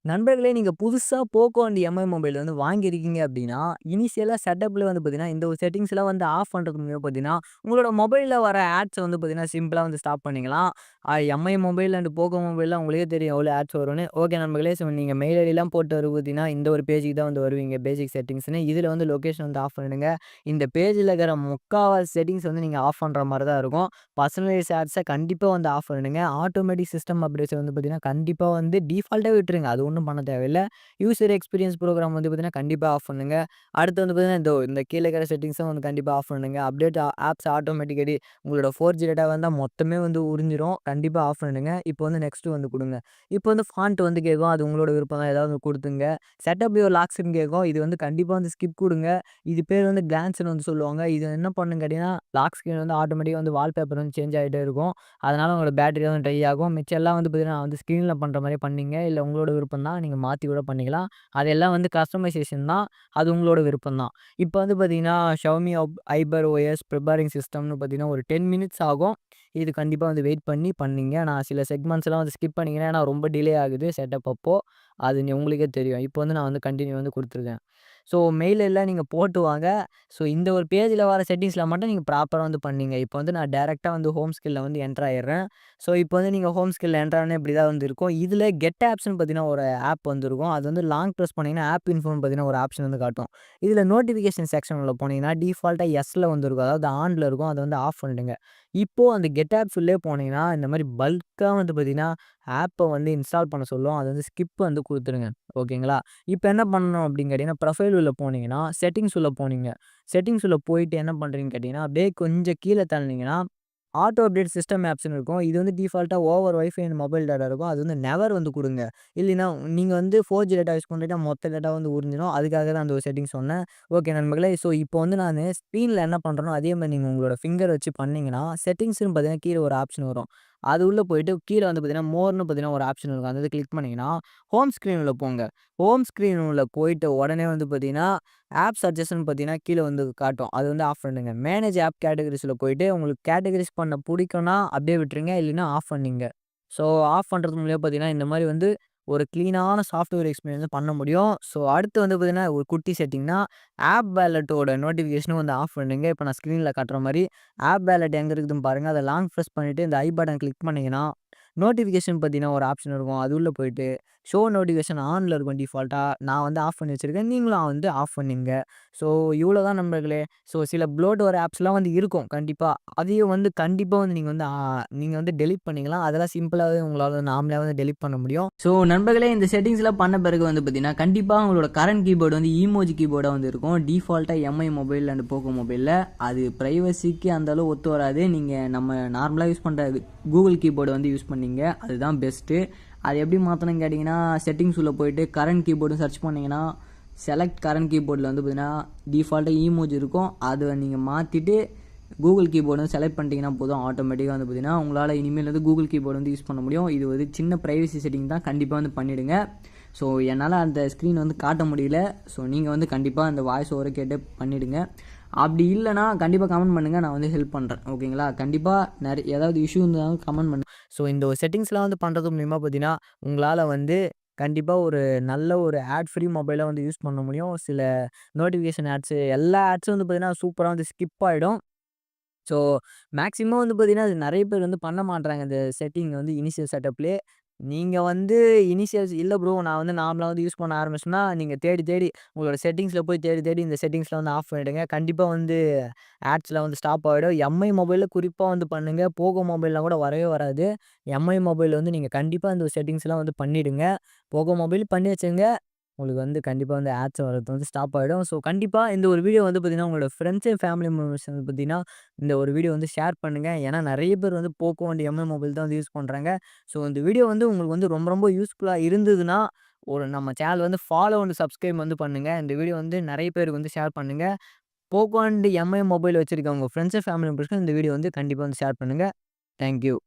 நண்பர்களே, நீங்க புதுசா போக்கோ அண்ட் எம்ஐ மொபைல் வந்து வாங்கியிருக்கீங்க அப்டின்னா, இனிஷியலா செட்டப்ல வந்து பார்த்தீங்கன்னா, இந்த ஒரு செட்டிங்ஸ்லாம் வந்து ஆஃப் பண்றதுக்கு முன்னாடி பார்த்தீங்கன்னா, உங்களோட மொபைல்ல வர ஆட்ஸ வந்து பார்த்தீங்கன்னா, சிம்பிளா வந்து ஸ்டாப் பண்ணிக்கலாம். எம்ஐ மொபைல் அண்ட் போக்கோ மொபைல்லாம் உங்களுக்கே தெரியும் எவ்வளோ ஆட்ஸ் வரும்னு. ஓகே நண்பர்களே, ஸோ நீங்க மெயில் ஐடிலாம் போட்டு வரும் பார்த்தீங்கன்னா, இந்த ஒரு பேஜுக்கு தான் வந்து வருவீங்க. பேசிக் செட்டிங்ஸ்ன்னு. இதுல வந்து லொகேஷன் வந்து ஆஃப் பண்ணிடுங்க. இந்த பேஜ்ல இருக்கிற முக்காவாசி செட்டிங்ஸ் வந்து நீங்க ஆஃப் பண்ற மாரி தான் இருக்கும். பர்சனலைஸ் ஆட்ஸ கண்டிப்பா வந்து ஆஃப் பண்ணிடுங்க. ஆட்டோமேட்டிக் சிஸ்டம் அப்டேட்ஸ் வந்து பார்த்தீங்கன்னா, கண்டிப்பா வந்து டிஃபால்ட்டா விட்டுருங்க. அது ஒண்ணும் பண்ண தேவையில்ல. யூசர் எக்ஸ்பீரியன்ஸ் புரோகிராம் வந்து பார்த்தீங்கன்னா, கண்டிப்பா ஆஃப் பண்ணுங்க. அடுத்து வந்து பார்த்தீங்கன்னா, இந்த கீழ இருக்கிற செட்டிங்ஸும் வந்து கண்டிப்பா ஆஃப் பண்ணுங்க. அப்டேட் ஆப்ஸ் ஆட்டோமேட்டிக்கலி உங்களோட 4G டேட்டா வந்தா மொத்தமே வந்து உறிஞ்சிரும். கண்டிப்பா ஆஃப் பண்ணுங்க. இப்போ வந்து நெக்ஸ்ட் வந்து குடுங்க. இப்போ வந்து ஃபாண்ட் வந்து கேட்கும். அது உங்களோட விருப்பம் தான். ஏதாவது குடுத்துங்க. செட்டப் யுவர் லாக் ஸ்க்ரீன் கேட்கும். இது வந்து கண்டிப்பா வந்து ஸ்கிப் குடுங்க. இது பேர் வந்து கிளான்ஸ்ன்னு வந்து சொல்லுவாங்க. இது என்ன பண்ணுன்னு கேட்டீங்கன்னா, லாக் ஸ்க்ரீன் வந்து ஆட்டோமேட்டிக்கா வந்து வால்பேப்பர் வந்து சேஞ்ச் ஆயிட்டே இருக்கும். அதனால உங்களோட பேட்டரி வந்து ட்ரை ஆகும். மிச்சம் எல்லாம் வந்து பார்த்தீங்கன்னா, வந்து ஸ்க்ரீன்ல பண்ற மாரியே பண்ணீங்க. இல்ல உங்களோட விருப்பம் தான். நீங்க மாத்தி கூட பண்ணிக்கலாம். அதெல்லாம் வந்து கஸ்டமைசேஷன் தான். அது உங்களோட விருப்பம் தான். இப்ப வந்து பார்த்தீங்கன்னா, Xiaomi Iber OS ப்ரிப்பேரிங் சிஸ்டம்னு பார்த்தீங்கன்னா, ஒரு 10 மினிட்ஸ் ஆகும். இது கண்டிப்பா வந்து வெயிட் பண்ணி பண்ணீங்க. நான் சில செக்மெண்ட்ஸ்லாம் வந்து ஸ்கிப் பண்ணிக்கிறேன். ஏன்னா ரொம்ப டிலே ஆகுது செட்டப் அப்போ. அது உங்களுக்கே தெரியும். இப்போ வந்து நான் வந்து கன்டின்யூ வந்து குடுத்துருக்கேன். ஸோ மெயில் எல்லாம் நீங்க போட்டு வாங்க. ஸோ இந்த ஒரு பேஜ்ல வர செட்டிங்ஸ்ல மட்டும் நீங்க ப்ராப்பரா வந்து பண்ணீங்க. இப்போ வந்து நான் டைரக்ட்டா வந்து ஹோம் ஸ்க்ரீன்ல வந்து என்டர் ஆயிடுறேன். ஸோ இப்போ வந்து நீங்க ஹோம் ஸ்க்ரீன்ல என்டர் ஆனா இப்படி தான் வந்து இருக்கும். இதுல கெட் ஆப்ஸ்ன்னு பார்த்தீங்கன்னா, ஒரு ஆப் வந்துருக்கும். அது வந்து லாங் பிரஸ் பண்ணீங்கன்னா, ஆப் இன்ஃபோன்னு பார்த்தீங்கன்னா, ஒரு ஆப்ஷன் வந்து காட்டும். இதுல நோட்டிஃபிகேஷன் செக்ஷன் உள்ள போனீங்கன்னா, டிஃபால்ட்டா எஸ்ல வந்துருக்கும். அதாவது ஆன்ல இருக்கும். அத வந்து ஆஃப் பண்ணிடுங்க. இப்போ அந்த கெட் ஆப்ஸ் உள்ளயே போனீங்கன்னா, இந்த மாரி பல்க்கா வந்து பார்த்தீங்கன்னா, ஆப்ப வந்து இன்ஸ்டால் பண்ண சொல்லும். அத வந்து ஸ்கிப் வந்து குடுத்துருங்க. ஓகேங்களா? இப்ப என்ன பண்ணணும் அப்படின்னு கேட்டீங்கன்னா, ப்ரொஃபைல் உள்ள போனீங்கன்னா, செட்டிங்ஸ் உள்ள போனீங்க. செட்டிங்ஸ் உள்ள போயிட்டு என்ன பண்றீங்கன்னு கேட்டீங்கன்னா, அப்படியே கொஞ்சம் கீழ தள்னீங்கன்னா, ஆட்டோ அப்டேட் சிஸ்டம் ஆப்ஸ்ன்னு இருக்கும். இது வந்து டிஃபால்ட்டா over wifi and mobile data இருக்கும். அது வந்து நெவர் வந்து குடுங்க. இல்லைன்னா நீங்க வந்து 4G டேட்டா யூஸ் பண்றீங்கன்னா, மொத்த டேட்டா வந்து உறிஞ்சிரும். அதுக்காக தான் அந்த ஒரு செட்டிங் சொன்னேன். ஓகே நண்பர்களே. ஸோ இப்போ வந்து நானு ஸ்க்ரீன்ல என்ன பண்றேனோ, அதே மாரி நீங்க உங்களோட ஃபிங்கர் வச்சு பண்ணீங்கன்னா, செட்டிங்ஸ்ன்னு பார்த்தீங்கன்னா, கீழ ஒரு ஆப்ஷன் வரும். அது உள்ள போயிட்டு கீழ வந்து பார்த்தீங்கன்னா, மோர்ன்னு பார்த்தீங்கன்னா ஒரு ஆப்ஷன் இருக்கும். அந்த இத கிளிக் பண்ணீங்கன்னா, ஹோம் ஸ்க்ரீன் உள்ள போங்க. ஹோம் ஸ்க்ரீன் உள்ள போயிட்ட உடனே வந்து பார்த்தீங்கன்னா, ஆப் சஜஷன் பார்த்தீங்கன்னா, கீழ வந்து காட்டும். அது வந்து ஆஃப் பண்ணுங்க. மேனேஜ் ஆப் கேட்டகரீஸ்ல போயிட்டு உங்களுக்கு கேட்டகரைஸ் பண்ண புடிக்கும்னா அப்படியே விட்டுருங்க. இல்லைன்னா ஆஃப் பண்ணீங்க. ஸோ ஆஃப் பண்றதுக்கு முன்னாடியே பார்த்தீங்கன்னா, இந்த மாரி வந்து ஒரு கிளீனான சாஃப்ட்வேர் எக்ஸ்பீரியன்ஸ் பண்ண முடியும். ஸோ அடுத்து வந்து பார்த்தீங்கன்னா, ஒரு குட்டி செட்டிங்னா, ஆப் வாலெட்டோட நோட்டிஃபிகேஷனும் வந்து ஆஃப் பண்ணுங்க. இப்ப நான் ஸ்க்ரீன்ல காட்டுற மாரி, ஆப் வாலெட் எங்க இருக்குதுன்னு பாருங்க. அத லாங் பிரஸ் பண்ணிட்டு இந்த ஐ பட்டன் கிளிக் பண்ணீங்கன்னா, நோட்டிஃபிகேஷன் பார்த்தீங்கன்னா, ஒரு ஆப்ஷன் இருக்கும். அது உள்ள போயிட்டு, ஷோ நோட்டிஃபிகேஷன் ஆன்ல இருக்கும் டிஃபால்ட்டா. நான் வந்து ஆஃப் பண்ணி வச்சிருக்கேன். நீங்களும் வந்து ஆஃப் பண்ணீங்க. ஸோ இவ்வளோ தான் நண்பர்களே. ஸோ சில ப்ளோட்வேர் ஆப்ஸ்லாம் வந்து இருக்கும் கண்டிப்பா. அதையும் வந்து கண்டிப்பா வந்து நீங்க வந்து டெலீட் பண்ணிக்கலாம். அதெல்லாம் சிம்பிளாவே உங்களால நாமளா வந்து டெலீட் பண்ண முடியும். ஸோ நண்பர்களே, இந்த செட்டிங்ஸ்லாம் பண்ண பிறகு வந்து பார்த்தீங்கன்னா, கண்டிப்பா உங்களோட கரண்ட் கீபோர்டு வந்து ஈமோஜி கீபோர்டா வந்து இருக்கும். டிஃபால்ட்டா எம்ஐ மொபைல் அண்ட் போக்கோ மொபைல்ல. அது பிரைவசிக்கு அந்த அளவு ஒத்து வராது. நீங்க நம்ம நார்மலா யூஸ் பண்ற கூகுள் கீபோர்டு வந்து யூஸ் பண்ணீங்க. அதுதான் பெஸ்ட்டு. அது எப்படி மாத்தணும்னு கேட்டிங்கன்னா, செட்டிங்ஸ் உள்ள போயிட்டு கரண்ட் கீபோர்டுன்னு சர்ச் பண்ணீங்கன்னா, செலக்ட் கரண்ட் கீபோர்டில் வந்து பார்த்தீங்கன்னா, டிஃபால்ட்டா ஈமோஜி இருக்கும். அத நீங்க மாத்திட்டு கூகுள் கீபோர்டு வந்து செலக்ட் பண்ணிட்டீங்கன்னா போதும். ஆட்டோமேட்டிக்கா வந்து பார்த்தீங்கன்னா, உங்களால இனிமேல் வந்து கூகுள் கீபோர்டு வந்து யூஸ் பண்ண முடியும். இது ஒரு சின்ன பிரைவசி செட்டிங் தான். கண்டிப்பா வந்து பண்ணிடுங்க. ஸோ என்னால அந்த ஸ்க்ரீன் வந்து காட்ட முடியல. ஸோ நீங்க வந்து கண்டிப்பா அந்த வாய்ஸ் ஓவர கேட்டு பண்ணிடுங்க. அப்படி இல்லன்னா கண்டிப்பா கமெண்ட் பண்ணுங்க. நான் வந்து ஹெல்ப் பண்றேன். ஓகேங்களா? கண்டிப்பா ஏதாவது இஷ்யூ இருந்தாலும் கமெண்ட் பண்ணுங்க. ஸோ இந்த ஒரு செட்டிங்ஸ்லாம் வந்து பண்றது மூலியமா பார்த்தீங்கன்னா, உங்களால வந்து கண்டிப்பா ஒரு நல்ல ஒரு ஆட் ஃப்ரீ மொபைல வந்து யூஸ் பண்ண முடியும். சில நோட்டிஃபிகேஷன் ஆட்ஸ் எல்லா ஆட்ஸும் வந்து பார்த்தீங்கன்னா, சூப்பரா வந்து ஸ்கிப் ஆயிடும். ஸோ மேக்ஸிமம் வந்து பார்த்தீங்கன்னா, அது நெறைய பேர் வந்து பண்ண மாட்றாங்க. இந்த செட்டிங் வந்து இனிஷியல் செட்டப்லயே. நீங்க வந்து இனிஷியல்ஸ் இல்ல ப்ரோ நான் வந்து நார்மலா வந்து யூஸ் பண்ண ஆரம்பிச்சேன்னா, நீங்க தேடி தேடி உங்களோட செட்டிங்ஸ்ல போய் தேடி தேடி இந்த செட்டிங்ஸ்ல வந்து ஆஃப் பண்ணிடுங்க. கண்டிப்பா வந்து ஆட்ஸ்லாம் வந்து ஸ்டாப் ஆயிடும். எம்ஐ மொபைல்ல குறிப்பா வந்து பண்ணுங்க. போகோ மொபைல்லாம் கூட வரவே வராது. எம்ஐ மொபைல் வந்து நீங்க கண்டிப்பா இந்த செட்டிங்ஸ்லாம் வந்து பண்ணிடுங்க. போகோ மொபைல் பண்ணி வச்சுங்க. உங்களுக்கு வந்து கண்டிப்பா வந்து ஆட்ஸ் வரது வந்து ஸ்டாப் ஆயிடும். ஸோ கண்டிப்பா இந்த ஒரு வீடியோ வந்து பார்த்தீங்கன்னா, உங்களோட ஃப்ரெண்ட்ஸ் அண்ட் ஃபேமிலி மெம்பர்ஸ் வந்து பார்த்தீங்கன்னா, இந்த ஒரு வீடியோ வந்து ஷேர் பண்ணுங்க. ஏன்னா நெறைய பேர் வந்து போக்கோ அண்ட் எம்ஐ மொபைல் தான் வந்து யூஸ் பண்றாங்க. ஸோ இந்த வீடியோ வந்து உங்களுக்கு வந்து ரொம்ப ரொம்ப யூஸ்ஃபுல்லா இருந்ததுன்னா, ஒரு நம்ம சேனல் வந்து ஃபாலோ அண்ட் சப்ஸ்கிரைப் வந்து பண்ணுங்க. இந்த வீடியோ வந்து நெறைய பேருக்கு வந்து ஷேர் பண்ணுங்க. போக்கோ அண்ட் எம்ஐ மொபைல் வச்சிருக்க உங்க ஃப்ரெண்ட்ஸ் அண்ட் ஃபேமிலி மெம்பர்ஸ்க்கு இந்த வீடியோ வந்து கண்டிப்பா வந்து ஷேர் பண்ணுங்க. Thank you.